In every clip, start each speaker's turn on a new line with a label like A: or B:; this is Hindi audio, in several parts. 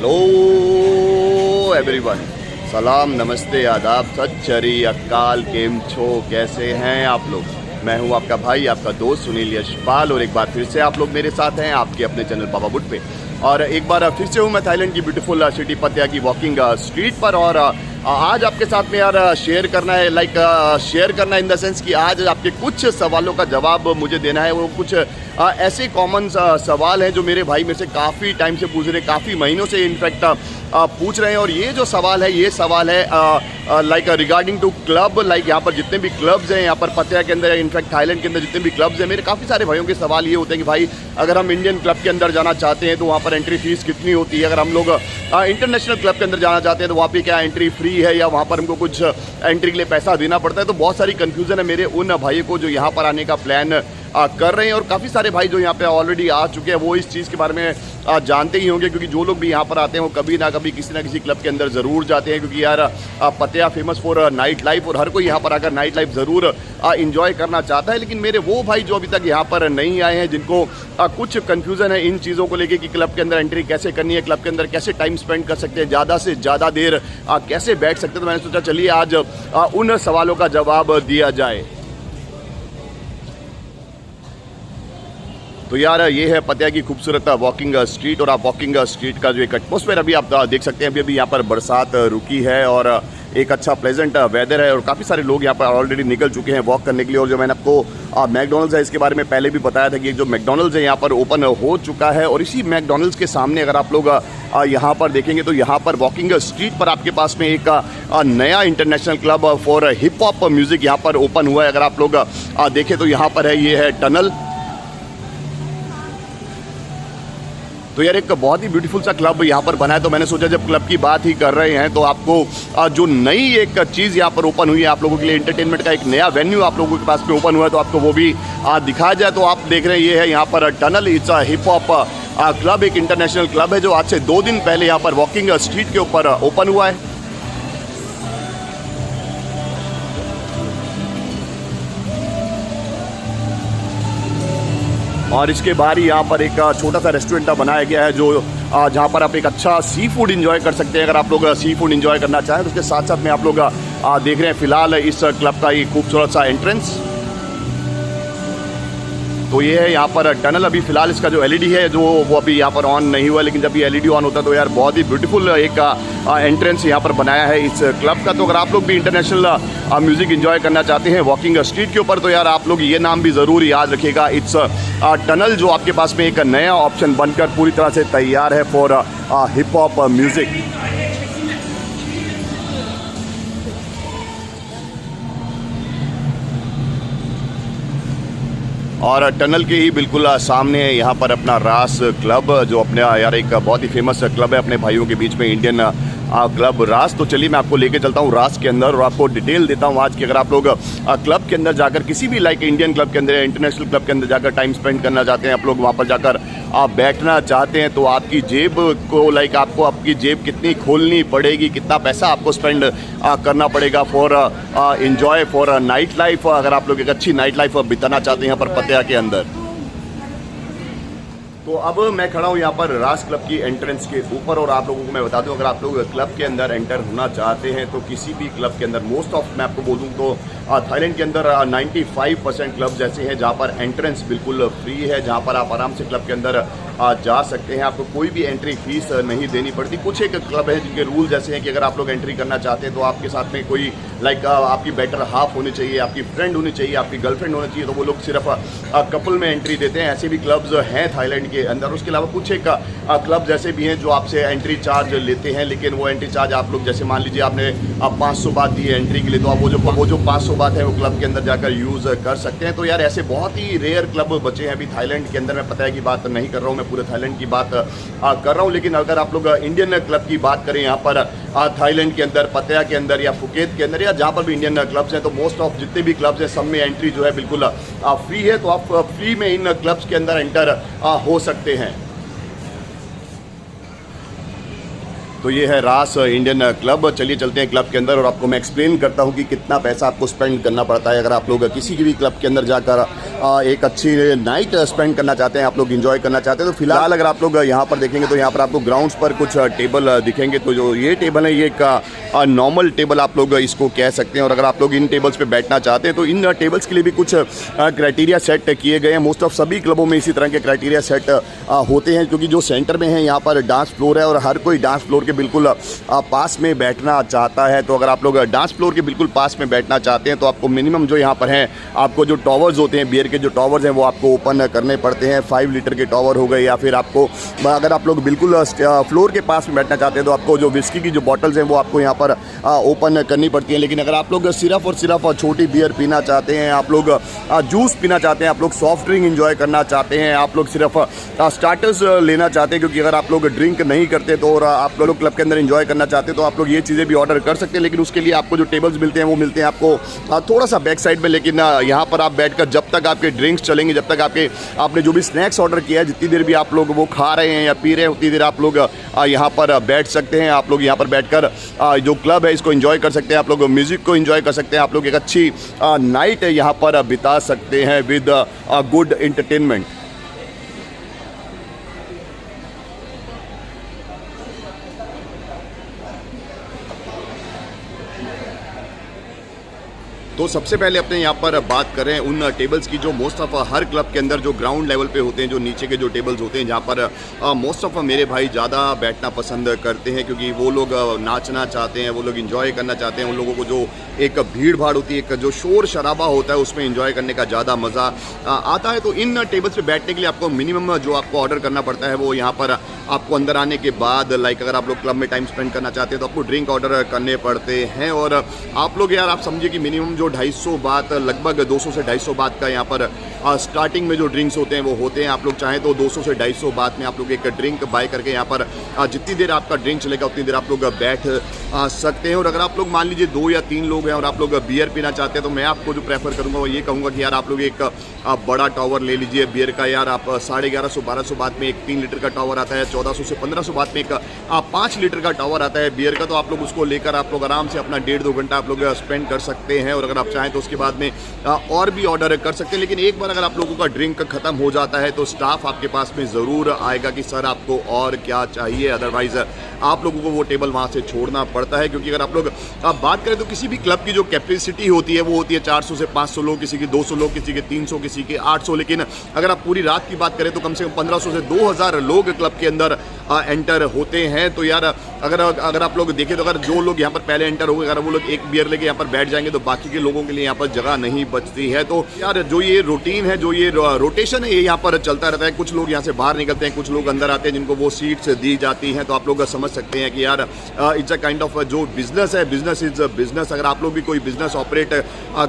A: हेलो एवरीवन, सलाम, नमस्ते, आदाब, सत श्री अकाल, केम छो, कैसे हैं आप लोग। मैं हूं आपका भाई, आपका दोस्त सुनील यशपाल, और एक बार फिर से आप लोग मेरे साथ हैं आपके अपने चैनल पापा बुट पे। और एक बार फिर से हूं मैं थाईलैंड की ब्यूटीफुल सिटी पत्या की वॉकिंग स्ट्रीट पर। और आज आपके साथ में यार शेयर करना है, शेयर करना इन द सेंस कि आज आपके कुछ सवालों का जवाब मुझे देना है। वो कुछ ऐसे कॉमन सवाल हैं जो मेरे भाई में से काफ़ी टाइम से पूछ रहे हैं, काफ़ी महीनों से इनफैक्ट पूछ रहे हैं। और ये जो सवाल है, ये सवाल है रिगार्डिंग टू क्लब। यहाँ पर जितने भी क्लब्स हैं यहाँ पर पत्या के अंदर, इनफैक्ट थाईलैंड के अंदर जितने भी क्लब्स हैं, मेरे काफ़ी सारे भाइयों के सवाल ये होते हैं कि भाई अगर हम इंडियन क्लब के अंदर जाना चाहते हैं तो वहाँ पर एंट्री फीस कितनी होती है। अगर हम लोग इंटरनेशनल क्लब के अंदर जाना चाहते हैं तो वहाँ पे क्या एंट्री फ्री है या वहाँ पर हमको कुछ एंट्री के लिए पैसा देना पड़ता है। तो बहुत सारी कन्फ्यूज़न है मेरे उन भाइयों को जो यहाँ पर आने का प्लान कर रहे हैं। और काफ़ी सारे भाई जो यहाँ पे ऑलरेडी आ चुके हैं वो इस चीज़ के बारे में जानते ही होंगे, क्योंकि जो लोग भी यहाँ पर आते हैं वो कभी ना कभी किसी ना किसी क्लब के अंदर ज़रूर जाते हैं। क्योंकि यार पत्या फेमस फॉर नाइट लाइफ, और हर कोई यहाँ पर आकर नाइट लाइफ ज़रूर इंजॉय करना चाहता है। लेकिन मेरे वो भाई जो अभी तक यहाँ पर नहीं आए हैं, जिनको कुछ कन्फ्यूज़न है इन चीज़ों को लेके कि क्लब के अंदर एंट्री कैसे करनी है, क्लब के अंदर कैसे टाइम स्पेंड कर सकते हैं, ज़्यादा से ज़्यादा देर कैसे बैठ सकते हैं, तो मैंने सोचा चलिए आज उन सवालों का जवाब दिया जाए। तो यार ये है पत्या की खूबसूरत वॉकिंग स्ट्रीट, और आप वॉकिंग स्ट्रीट का जो एक एटमॉस्फेयर अभी आप देख सकते हैं। अभी यहाँ पर बरसात रुकी है और एक अच्छा प्लेजेंट वेदर है, और काफ़ी सारे लोग यहाँ पर ऑलरेडी निकल चुके हैं वॉक करने के लिए। और जो मैंने आपको मैकडॉनल्ड्स है इसके बारे में पहले भी बताया था कि जो मैकडॉनल्ड्स है यहाँ पर ओपन हो चुका है। और इसी मैकडॉनल्ड्स के सामने अगर आप लोग यहाँ पर देखेंगे तो यहाँ पर वॉकिंग स्ट्रीट पर आपके पास में एक नया international club for hip hop music यहाँ पर ओपन हुआ है। अगर आप लोग देखें तो यहाँ पर है, ये है टनल। तो यार एक बहुत ही ब्यूटीफुल सा क्लब यहाँ पर बना है। तो मैंने सोचा जब क्लब की बात ही कर रहे हैं तो आपको जो नई एक चीज़ यहाँ पर ओपन हुई है आप लोगों के लिए, एंटरटेनमेंट का एक नया वेन्यू आप लोगों के पास में ओपन हुआ है, तो आपको वो भी दिखाया जाए। तो आप देख रहे हैं ये है यहाँ पर tunnel. It's a hip hop club, एक इंटरनेशनल क्लब है जो आज से 2 दिन पहले यहाँ पर वॉकिंग स्ट्रीट के ऊपर ओपन हुआ है। और इसके बाहर ही यहाँ पर एक छोटा सा रेस्टोरेंट बनाया गया है जो जहाँ पर आप एक अच्छा सी फूड इंजॉय कर सकते हैं। अगर आप लोग सी फूड इंजॉय करना चाहें तो उसके साथ साथ में आप लोग देख रहे हैं फिलहाल इस क्लब का ये खूबसूरत सा एंट्रेंस। तो ये है यहाँ पर टनल। अभी फिलहाल इसका जो एलईडी है जो वो अभी यहाँ पर ऑन नहीं हुआ, लेकिन जब ये एलईडी ऑन होता है तो यार बहुत ही ब्यूटीफुल एक एंट्रेंस यहाँ पर बनाया है इस क्लब का। तो अगर आप लोग भी इंटरनेशनल म्यूज़िक एंजॉय करना चाहते हैं वॉकिंग स्ट्रीट के ऊपर, तो यार आप लोग ये नाम भी ज़रूर याद रखिएगा, इट्स टनल, जो आपके पास में एक नया ऑप्शन बनकर पूरी तरह से तैयार है फॉर हिप हॉप म्यूज़िक। और टनल के ही बिल्कुल सामने है यहाँ पर अपना रास क्लब, जो अपने यार एक बहुत ही फेमस क्लब है अपने भाइयों के बीच में, इंडियन क्लब रास। तो चलिए मैं आपको लेके चलता हूँ रास के अंदर और आपको डिटेल देता हूँ आज की। अगर आप लोग क्लब के अंदर जाकर किसी भी इंडियन क्लब के अंदर या इंटरनेशनल क्लब के अंदर जाकर टाइम स्पेंड करना चाहते हैं, आप लोग वहाँ पर जाकर आप बैठना चाहते हैं, तो आपकी जेब को आपको आपकी जेब कितनी खोलनी पड़ेगी, कितना पैसा आपको स्पेंड करना पड़ेगा for enjoy for night life. अगर आप लोग एक अच्छी नाइट लाइफ बिताना चाहते हैं यहाँ पर पत्या के अंदर। तो अब मैं खड़ा हूँ यहाँ पर रास क्लब की एंट्रेंस के ऊपर, और आप लोगों को मैं बता दूँ अगर आप लोग क्लब के अंदर एंटर होना चाहते हैं तो किसी भी क्लब के अंदर मोस्ट ऑफ मैं आपको बोलूँ तो थाईलैंड के अंदर 95% क्लब ऐसे हैं जहाँ पर एंट्रेंस बिल्कुल फ्री है, जहाँ पर आप आराम से क्लब के अंदर जा सकते हैं, आपको कोई भी एंट्री फीस नहीं देनी पड़ती। कुछ एक क्लब है जिनके रूल्स ऐसे हैं कि अगर आप लोग एंट्री करना चाहते हैं तो आपके साथ में कोई आपकी बेटर हाफ होनी चाहिए, आपकी फ्रेंड होनी चाहिए, आपकी गर्लफ्रेंड होनी चाहिए, तो वो लोग सिर्फ कपल में एंट्री देते हैं। ऐसे भी क्लब्स हैं थाईलैंड के अंदर। उसके अलावा कुछ एक क्लब जैसे भी हैं जो आपसे एंट्री चार्ज लेते हैं, लेकिन वो एंट्री चार्ज आप लोग जैसे मान लीजिए आपने 500 बात दी है एंट्री के लिए, तो आप वो जो 500 बात है वो क्लब के अंदर जाकर यूज़ कर सकते हैं। तो यार ऐसे बहुत ही रेयर क्लब बचे हैं अभी थाईलैंड के अंदर। मैं पता है की बात नहीं कर रहा हूँ, मैं पूरे थाईलैंड की बात कर रहा हूँ, लेकिन अगर आप लोग इंडियन क्लब की बात करें यहाँ पर थाईलैंड के अंदर, पत्या के अंदर या फुकेत के अंदर या जहाँ पर भी इंडियन क्लब्स हैं, तो मोस्ट ऑफ जितने भी क्लब्स हैं सब में एंट्री जो है बिल्कुल फ्री है। तो आप फ्री में इन क्लब्स के अंदर एंटर हो सकते हैं। तो ये है रास इंडियन क्लब। चलिए चलते हैं क्लब के अंदर और आपको मैं एक्सप्लेन करता हूँ कि कितना पैसा आपको स्पेंड करना पड़ता है अगर आप लोग किसी भी क्लब के अंदर जाकर एक अच्छी नाइट स्पेंड करना चाहते हैं, आप लोग एंजॉय करना चाहते हैं। तो फिलहाल अगर आप लोग यहाँ पर देखेंगे तो यहाँ पर आपको ग्राउंड्स पर कुछ टेबल दिखेंगे। तो जो ये टेबल है ये एक नॉर्मल टेबल आप लोग इसको कह सकते हैं। और अगर आप लोग इन टेबल्स पे बैठना चाहते हैं तो इन टेबल्स के लिए भी कुछ क्राइटेरिया सेट किए गए हैं। मोस्ट ऑफ सभी क्लबों में इसी तरह के क्राइटेरिया सेट होते हैं, क्योंकि जो सेंटर में है यहाँ पर डांस फ्लोर है और हर कोई डांस फ्लोर के बिल्कुल पास में बैठना चाहता है। तो अगर आप लोग डांस फ्लोर के बिल्कुल पास में बैठना चाहते हैं तो आपको मिनिमम जो यहाँ पर है, आपको जो टॉवर्स होते हैं, बियर के जो टॉवर्स हैं वो आपको ओपन करने पड़ते हैं। 5 लीटर के टॉवर हो गए, या फिर आपको अगर आप लोग बिल्कुल फ्लोर के पास में बैठना चाहते हैं तो आपको जो विस्की की जो बॉटल्स हैं वो आपको यहाँ पर ओपन करनी पड़ती हैं। लेकिन अगर आप लोग सिर्फ और सिर्फ छोटी बियर पीना चाहते हैं, आप लोग जूस पीना चाहते हैं, आप लोग सॉफ्ट ड्रिंक एंजॉय करना चाहते हैं, आप लोग सिर्फ स्टार्टर्स लेना चाहते हैं, क्योंकि अगर आप लोग ड्रिंक नहीं करते तो और आप लोग क्लब के अंदर एंजॉय करना चाहते हैं तो आप लोग ये चीज़ें भी ऑर्डर कर सकते हैं। लेकिन उसके लिए आपको जो टेबल्स मिलते हैं वो मिलते हैं आपको थोड़ा सा बैक साइड में। लेकिन यहाँ पर आप बैठकर जब तक आपके ड्रिंक्स चलेंगे, जब तक आपने जो भी स्नैक्स ऑर्डर किया है, जितनी देर भी आप लोग वो खा रहे हैं या पी रहे हैं, उतनी देर आप लोग यहाँ पर बैठ सकते हैं। आप लोग यहाँ पर बैठकर जो क्लब है इसको एंजॉय कर सकते हैं, आप लोग म्यूज़िक को एंजॉय कर सकते हैं, आप लोग एक अच्छी नाइट यहाँ पर बिता सकते हैं विद गुड एंटरटेनमेंट। तो सबसे पहले अपने यहाँ पर बात करें उन टेबल्स की जो मोस्ट ऑफ हर क्लब के अंदर जो ग्राउंड लेवल पे होते हैं, जो नीचे के जो टेबल्स होते हैं, जहाँ पर मोस्ट ऑफ मेरे भाई ज़्यादा बैठना पसंद करते हैं, क्योंकि वो लोग नाचना चाहते हैं, वो लोग एंजॉय करना चाहते हैं। उन लोगों को जो एक भीड़ भाड़ होती है, एक जो शोर शराबा होता है, उसमें एंजॉय करने का ज़्यादा मज़ा आता है। तो इन टेबल्स पर बैठने के लिए आपको मिनिमम जो आपको ऑर्डर करना पड़ता है वो यहाँ पर आपको अंदर आने के बाद, लाइक अगर आप लोग क्लब में टाइम स्पेंड करना चाहते हैं तो आपको ड्रिंक ऑर्डर करने पड़ते हैं। और आप लोग यार आप समझिए कि मिनिमम जो 250 बात, लगभग 200 से 250 बात का यहाँ पर स्टार्टिंग में जो ड्रिंक्स होते हैं वो होते हैं। आप लोग चाहें तो 200 से 250 बात में आप लोग एक ड्रिंक बाय करके यहाँ पर जितनी देर आपका ड्रिंक चलेगा उतनी देर आप लोग बैठ सकते हैं। और अगर आप लोग मान लीजिए 2 या 3 लोग हैं और आप लोग बियर पीना चाहते हैं तो मैं आपको जो प्रेफर करूँगा वो ये कहूँगा कि यार आप लोग एक बड़ा टॉवर ले लीजिए बियर का। यार आप 1150-1200 बात में एक 3 लीटर का टॉवर आता है, 1400 से 1500 बात में एक 5 लीटर का टॉवर आता है बियर का। तो आप लोग उसको लेकर आप लोग आराम से अपना 1.5-2 घंटा आप लोग स्पेंड कर सकते हैं। और अगर आप चाहें तो उसके बाद में और भी ऑर्डर कर सकते हैं। लेकिन एक बार अगर आप लोगों का ड्रिंक खत्म हो जाता है तो स्टाफ आपके पास में ज़रूर आएगा कि सर आपको और क्या चाहिए, अदरवाइज आप लोगों को वो टेबल वहाँ से छोड़ना पड़ता है। क्योंकि अगर आप लोग बात करें तो किसी भी क्लब की जो कैपेसिटी होती है वो होती है 400 से 500 लोग, किसी की 200 लोग, किसी के 300, किसी के 800। लेकिन अगर आप पूरी रात की बात करें तो कम से कम 1500 से 2000 लोग क्लब के अंदर एंटर होते हैं। तो यार अगर आप लोग देखें तो अगर जो लोग यहाँ पर पहले एंटर हो गए, अगर वो लोग एक बियर लेके यहाँ पर बैठ जाएंगे तो बाकी के लोगों के लिए यहाँ पर जगह नहीं बचती है। तो यार जो ये रूटीन है, जो ये रोटेशन है, ये यहाँ पर चलता रहता है। कुछ लोग यहाँ से बाहर निकलते हैं, कुछ लोग अंदर आते हैं जिनको वो सीट्स दी जाती हैं। तो आप लोग समझ सकते हैं कि यार इट्स अ काइंड ऑफ जो बिजनेस है, बिजनेस इज बिजनेस। अगर आप लोग भी कोई बिजनेस ऑपरेट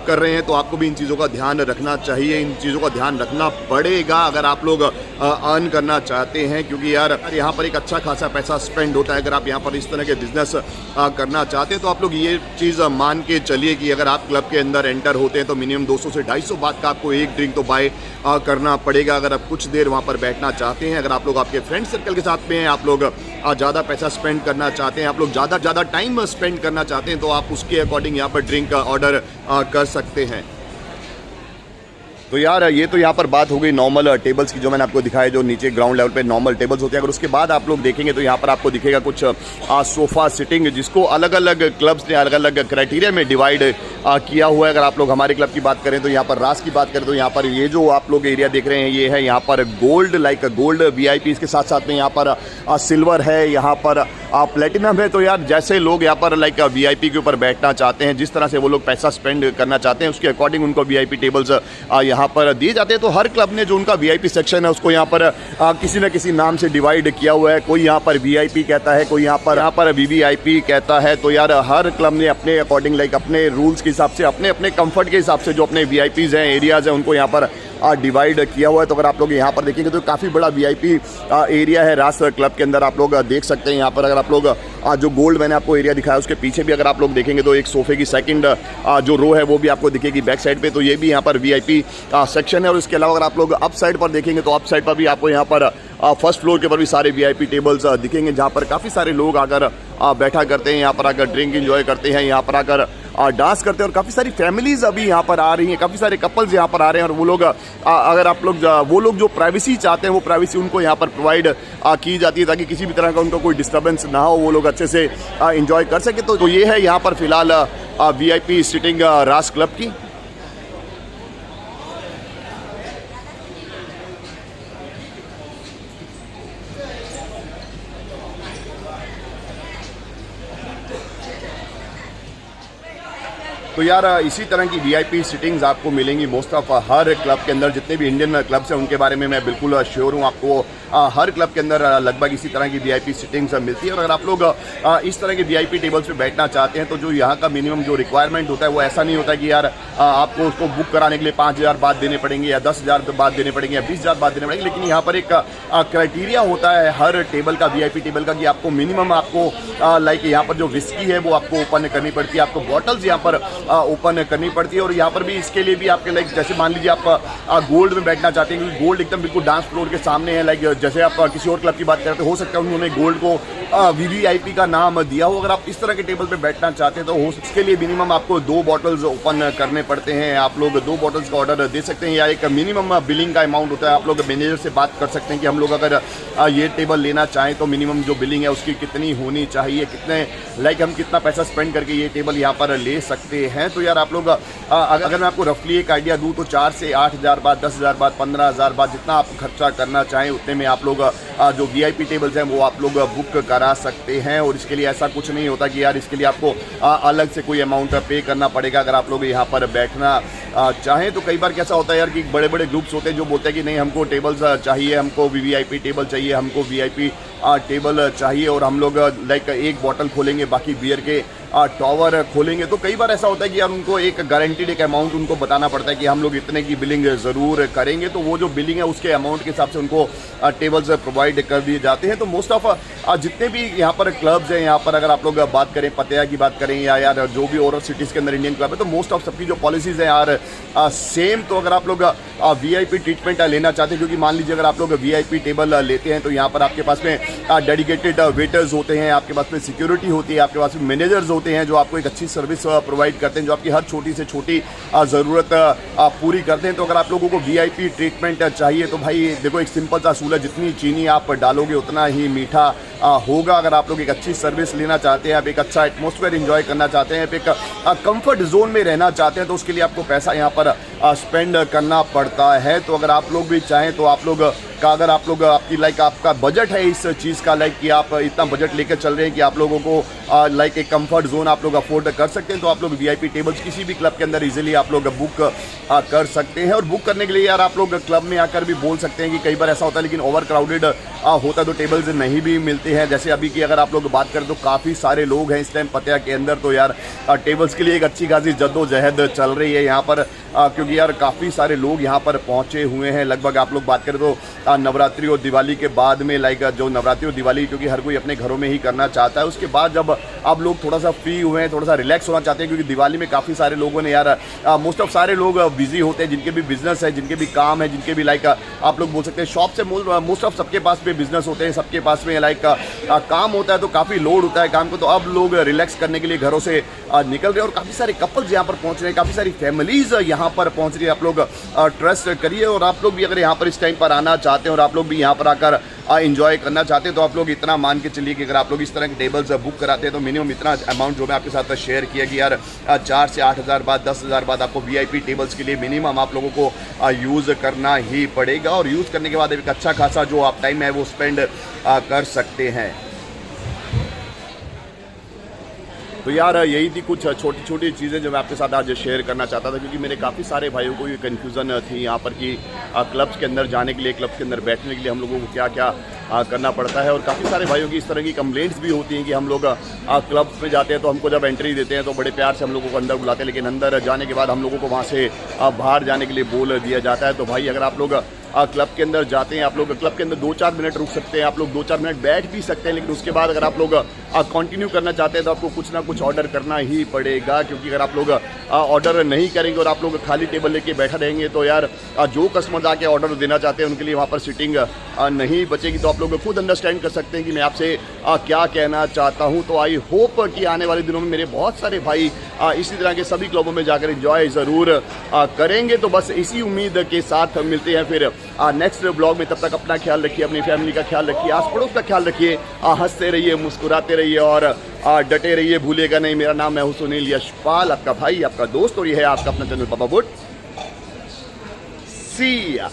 A: कर रहे हैं तो आपको भी इन चीज़ों का ध्यान रखना चाहिए, इन चीज़ों का ध्यान रखना पड़ेगा अगर आप लोग अर्न करना चाहते हैं। क्योंकि यार यहाँ पर एक अच्छा खासा पैसा स्पेंड होता है। अगर आप यहाँ पर इस तरह के बिजनेस करना चाहते हैं तो आप लोग ये चीज़ मान के चलिए कि अगर आप क्लब के अंदर एंटर होते हैं तो मिनिमम 200 से 250 बात का आपको एक ड्रिंक तो बाय करना पड़ेगा अगर आप कुछ देर वहाँ पर बैठना चाहते हैं। अगर आप लोग आपके फ्रेंड सर्कल के साथ में हैं, आप लोग ज़्यादा पैसा स्पेंड करना चाहते हैं, आप लोग ज़्यादा टाइम स्पेंड करना चाहते हैं तो आप उसके अकॉर्डिंग यहाँ पर ड्रिंक ऑर्डर कर सकते हैं। तो यार ये तो यहाँ पर बात हो गई नॉर्मल टेबल्स की, जो मैंने आपको दिखाया, जो नीचे ग्राउंड लेवल पे नॉर्मल टेबल्स होते हैं। अगर उसके बाद आप लोग देखेंगे तो यहाँ पर आपको दिखेगा कुछ सोफ़ा सिटिंग, जिसको अलग अलग क्लब्स ने अलग अलग क्राइटेरिया में डिवाइड किया हुआ है। अगर आप लोग हमारे क्लब की बात करें तो यहाँ पर रास की बात करें तो यहाँ पर ये जो आप लोग एरिया देख रहे हैं ये है यहाँ पर गोल्ड, लाइक गोल्ड VIP। इसके साथ साथ में यहाँ पर सिल्वर है, यहाँ पर प्लेटिनम है। तो यार जैसे लोग यहाँ पर लाइक VIP के ऊपर बैठना चाहते हैं, जिस तरह से वो लोग पैसा स्पेंड करना चाहते हैं, उसके अकॉर्डिंग उनको VIP टेबल्स यहाँ पर दिए जाते हैं। तो हर क्लब ने जो उनका VIP सेक्शन है उसको यहाँ पर किसी न किसी नाम से डिवाइड किया हुआ है। कोई यहाँ पर VIP कहता है, कोई यहाँ पर VVIP कहता है। तो यार हर क्लब ने अपने अकॉर्डिंग, लाइक अपने रूल्स के हिसाब से, अपने अपने कंफर्ट के हिसाब से जो अपने VIPs हैं, एरियाज़ हैं, उनको यहाँ पर डिवाइड किया हुआ है। तो अगर आप लोग यहाँ पर देखेंगे तो काफ़ी बड़ा VIP एरिया है रास क्लब के अंदर, आप लोग देख सकते हैं। यहाँ पर अगर आप लोग जो गोल्ड मैंने आपको एरिया दिखाया उसके पीछे भी अगर आप लोग देखेंगे तो एक सोफे की सेकंड जो रो है वो भी आपको दिखेगी बैक साइड पे। तो ये भी यहाँ पर VIP सेक्शन है। और इसके अलावा अगर आप लोग अप साइड पर देखेंगे तो अप साइड पर भी आपको यहाँ पर फर्स्ट फ्लोर के ऊपर भी सारे VIP टेबल्स दिखेंगे, जहाँ पर काफ़ी सारे लोग आकर बैठा करते हैं, यहाँ पर आकर ड्रिंक एंजॉय करते हैं, यहाँ पर आकर डांस करते हैं। और काफ़ी सारी फैमिलीज अभी यहाँ पर आ रही हैं, काफ़ी सारे कपल्स यहाँ पर आ रहे हैं। और वो लोग अगर आप लोग वो लोग जो प्राइवेसी चाहते हैं वो प्राइवेसी उनको यहाँ पर प्रोवाइड की जाती है, ताकि किसी भी तरह का उनको कोई डिस्टर्बेंस ना हो, वो लोग अच्छे से इंजॉय कर सके। तो ये है यहाँ पर फिलहाल VIP सिटिंग रास क्लब की। तो यार इसी तरह की VIP सिटिंग्स आपको मिलेंगी मोस्ट ऑफ हर क्लब के अंदर। जितने भी इंडियन क्लब्स हैं उनके बारे में मैं बिल्कुल श्योर हूँ, आपको हर क्लब के अंदर लगभग इसी तरह की VIP सिटिंग्स मिलती है। और अगर आप लोग इस तरह के VIP टेबल्स पे बैठना चाहते हैं तो जो यहाँ का मिनिमम जो रिक्वायरमेंट होता है वो ऐसा नहीं होता कि यार आपको उसको बुक कराने के लिए 5,000 बाद देने पड़ेंगे या 10,000 बाद देने पड़ेंगे या 20,000 बाद देने पड़ेंगे। लेकिन यहाँ पर एक क्राइटेरिया होता है हर टेबल का, VIP टेबल का, कि आपको मिनिमम आपको लाइक यहाँ पर जो विस्की है वो आपको ओपन करनी पड़ती है, आपको बॉटल्स यहाँ पर ओपन करनी पड़ती है। और यहाँ पर भी इसके लिए भी आपके लाइक जैसे मान लीजिए आप गोल्ड में बैठना चाहते हैं, क्योंकि गोल्ड एकदम बिल्कुल डांस फ्लोर के सामने है। लाइक जैसे आप किसी और क्लब की बात करते हो सकता है उन्होंने गोल्ड को VVIP का नाम दिया हो। अगर आप इस तरह के टेबल पे बैठना चाहते हैं तो इसके लिए मिनिमम आपको 2 बॉटल्स ओपन करने पड़ते हैं। आप लोग 2 बॉटल्स का ऑर्डर दे सकते हैं, या एक मिनिमम बिलिंग का अमाउंट होता है। आप लोग मैनेजर से बात कर सकते हैं कि हम लोग अगर ये टेबल लेना चाहें तो मिनिमम जो बिलिंग है उसकी कितनी होनी चाहिए, कितने लाइक हम कितना पैसा स्पेंड करके ये टेबल यहाँ पर ले सकते हैं। तो यार आप लोग अगर मैं आपको रफली एक आइडिया दूँ तो 4 से 8,000 बाद, 10,000 बाद, 15,000 बाद, जितना आप खर्चा करना चाहें उतने में आप लोग जो VIP टेबल्स हैं वो आप लोग बुक करा सकते हैं। और इसके लिए ऐसा कुछ नहीं होता कि यार इसके लिए आपको अलग से कोई अमाउंट पे करना पड़ेगा अगर आप लोग यहाँ पर बैठना चाहें। तो कई बार कैसा होता है यार कि बड़े बड़े ग्रुप्स होते हैं जो बोलते हैं कि नहीं हमको टेबल्स चाहिए, हमको VVIP टेबल चाहिए, हमको VIP टेबल चाहिए, और हम लोग लाइक एक बॉटल खोलेंगे बाकी बियर के टॉवर खोलेंगे। तो कई बार ऐसा होता है कि यार उनको एक गारंटीड एक अमाउंट उनको बताना पड़ता है कि हम लोग इतने की बिलिंग ज़रूर करेंगे। तो वो जो बिलिंग है उसके अमाउंट के हिसाब से उनको टेबल्स प्रोवाइड कर दिए जाते हैं। तो मोस्ट ऑफ जितने भी यहाँ पर क्लब्स हैं, यहाँ पर अगर आप लोग बात करें पतिया की बात करें या यार जो भी और सिटीज़ के अंदर इंडियन क्लब है, तो मोस्ट ऑफ सबकी जो पॉलिसीज़ हैं यार सेम। तो अगर आप लोग VIP ट्रीटमेंट लेना चाहते हैं, क्योंकि मान लीजिए अगर आप लोग VIP टेबल लेते हैं तो यहाँ पर आपके पास में डेडिकेटेड वेटर्स होते हैं, आपके पास में सिक्योरिटी होती है, आपके पास में मैनेजर्स होते हैं जो आपको एक अच्छी सर्विस प्रोवाइड करते हैं, जो आपकी हर छोटी से छोटी ज़रूरत पूरी करते हैं। तो अगर आप लोगों को VIP ट्रीटमेंट चाहिए तो भाई देखो एक सिंपल सा असूल है, जितनी चीनी आप डालोगे उतना ही मीठा होगा। अगर आप लोग एक अच्छी सर्विस लेना चाहते हैं, आप एक अच्छा एटमॉस्फेयर एंजॉय करना चाहते हैं, एक कंफर्ट जोन में रहना चाहते हैं, तो उसके लिए आपको पैसा यहाँ पर स्पेंड करना पड़ता है। तो अगर आप लोग भी चाहें तो आप लोग का अगर आप लोग आपकी लाइक आपका बजट है इस चीज़ का, लाइक कि आप इतना बजट लेकर चल रहे हैं कि आप लोगों को लाइक एक कंफर्ट जोन आप लोग अफोर्ड कर सकते हैं, तो आप लोग VIP टेबल्स किसी भी क्लब के अंदर इजीली आप लोग बुक कर सकते हैं। और बुक करने के लिए यार आप लोग क्लब में आकर भी बोल सकते हैं कि कई बार ऐसा होता है लेकिन ओवर क्राउडेड होता है तो टेबल्स नहीं भी मिलते हैं। जैसे अभी की अगर आप लोग बात करें तो काफ़ी सारे लोग हैं इस टाइम पतिया के अंदर, तो यार टेबल्स के लिए एक अच्छी खासी जद्दोजहद चल रही है यहाँ पर, क्योंकि यार काफ़ी सारे लोग यहाँ पर पहुँचे हुए हैं। लगभग आप लोग बात करें तो नवरात्रि और दिवाली के बाद में लाइक जो नवरात्रि और दिवाली क्योंकि हर कोई अपने घरों में ही करना चाहता है, उसके बाद जब आप लोग थोड़ा सा फ्री हुए हैं, थोड़ा सा रिलैक्स होना चाहते हैं, क्योंकि दिवाली में काफ़ी सारे लोगों ने यार मोस्ट ऑफ सारे लोग बिजी होते हैं, जिनके भी बिजनेस है, जिनके भी काम है, जिनके भी लाइक आप लोग बोल सकते हैं शॉप से मोस्ट ऑफ सबके पास में बिजनेस होते हैं, सबके पास में लाइक काम होता है, तो काफ़ी लोड होता है काम को। तो अब लोग रिलैक्स करने के लिए घरों से निकल रहे हैं और काफ़ी सारे कपल्स यहाँ पर पहुँच रहे हैं, काफ़ी सारी फैमिलीज यहाँ पर पहुँच रही है। आप लोग ट्रस्ट करिए और आप लोग भी अगर यहाँ पर इस टाइम पर आना चाहते हैं और आप लोग भी यहाँ पर आकर एंजॉय करना चाहते हैं तो आप लोग इतना मान के चलिए कि अगर आप लोग इस तरह के टेबल्स बुक कराते हैं तो मिनिमम इतना अमाउंट जो मैं आपके साथ शेयर किया कि यार 4 से 8,000 बाद 10,000 बाद आपको VIP टेबल्स के लिए मिनिमम आप लोगों को यूज़ करना ही पड़ेगा। और यूज़ करने के बाद एक अच्छा खासा जो आप टाइम है वो स्पेंड कर सकते हैं। तो यार यही थी कुछ छोटी छोटी चीज़ें जो मैं आपके साथ आज शेयर करना चाहता था, क्योंकि मेरे काफ़ी सारे भाइयों को ये कन्फ्यूज़न थी यहाँ पर कि क्लब्स के अंदर जाने के लिए, क्लब के अंदर बैठने के लिए हम लोगों को क्या क्या करना पड़ता है। और काफ़ी सारे भाइयों की इस तरह की कंप्लेंट्स भी होती हैं कि हम लोग क्लब्स में जाते हैं तो हमको जब एंट्री देते हैं तो बड़े प्यार से हम लोगों को अंदर बुलाते हैं, लेकिन अंदर जाने के बाद हम लोगों को वहाँ से बाहर जाने के लिए बोल दिया जाता है। तो भाई अगर आप लोग क्लब के अंदर जाते हैं, आप लोग क्लब के अंदर 2-4 मिनट रुक सकते हैं, आप लोग 2-4 मिनट बैठ भी सकते हैं, लेकिन उसके बाद अगर आप लोग कंटिन्यू करना चाहते हैं तो आपको कुछ ना कुछ ऑर्डर करना ही पड़ेगा। क्योंकि अगर आप लोग ऑर्डर नहीं करेंगे और आप लोग खाली टेबल लेके बैठा रहेंगे तो यार जो कस्टमर आके ऑर्डर देना चाहते हैं उनके लिए वहाँ पर सीटिंग नहीं बचेगी तो आप लोग खुद अंडरस्टैंड कर सकते हैं कि मैं आपसे क्या कहना चाहता हूं। तो आई होप कि आने वाले दिनों में मेरे बहुत सारे भाई इसी तरह के सभी क्लबों में जाकर एंजॉय ज़रूर करेंगे। तो बस इसी उम्मीद के साथ मिलते हैं फिर नेक्स्ट ब्लॉग में। तब तक अपना ख्याल रखिए, अपनी फैमिली का ख्याल रखिए, आस पड़ोस का ख्याल रखिए, हंसते रहिए, मुस्कुराते रहिए और डटे रहिए। भूलिएगा नहीं, मेरा नाम है सुनील यशपाल, आपका भाई, आपका दोस्त, और ये है आपका अपना चैनल पापा बुट। सी या।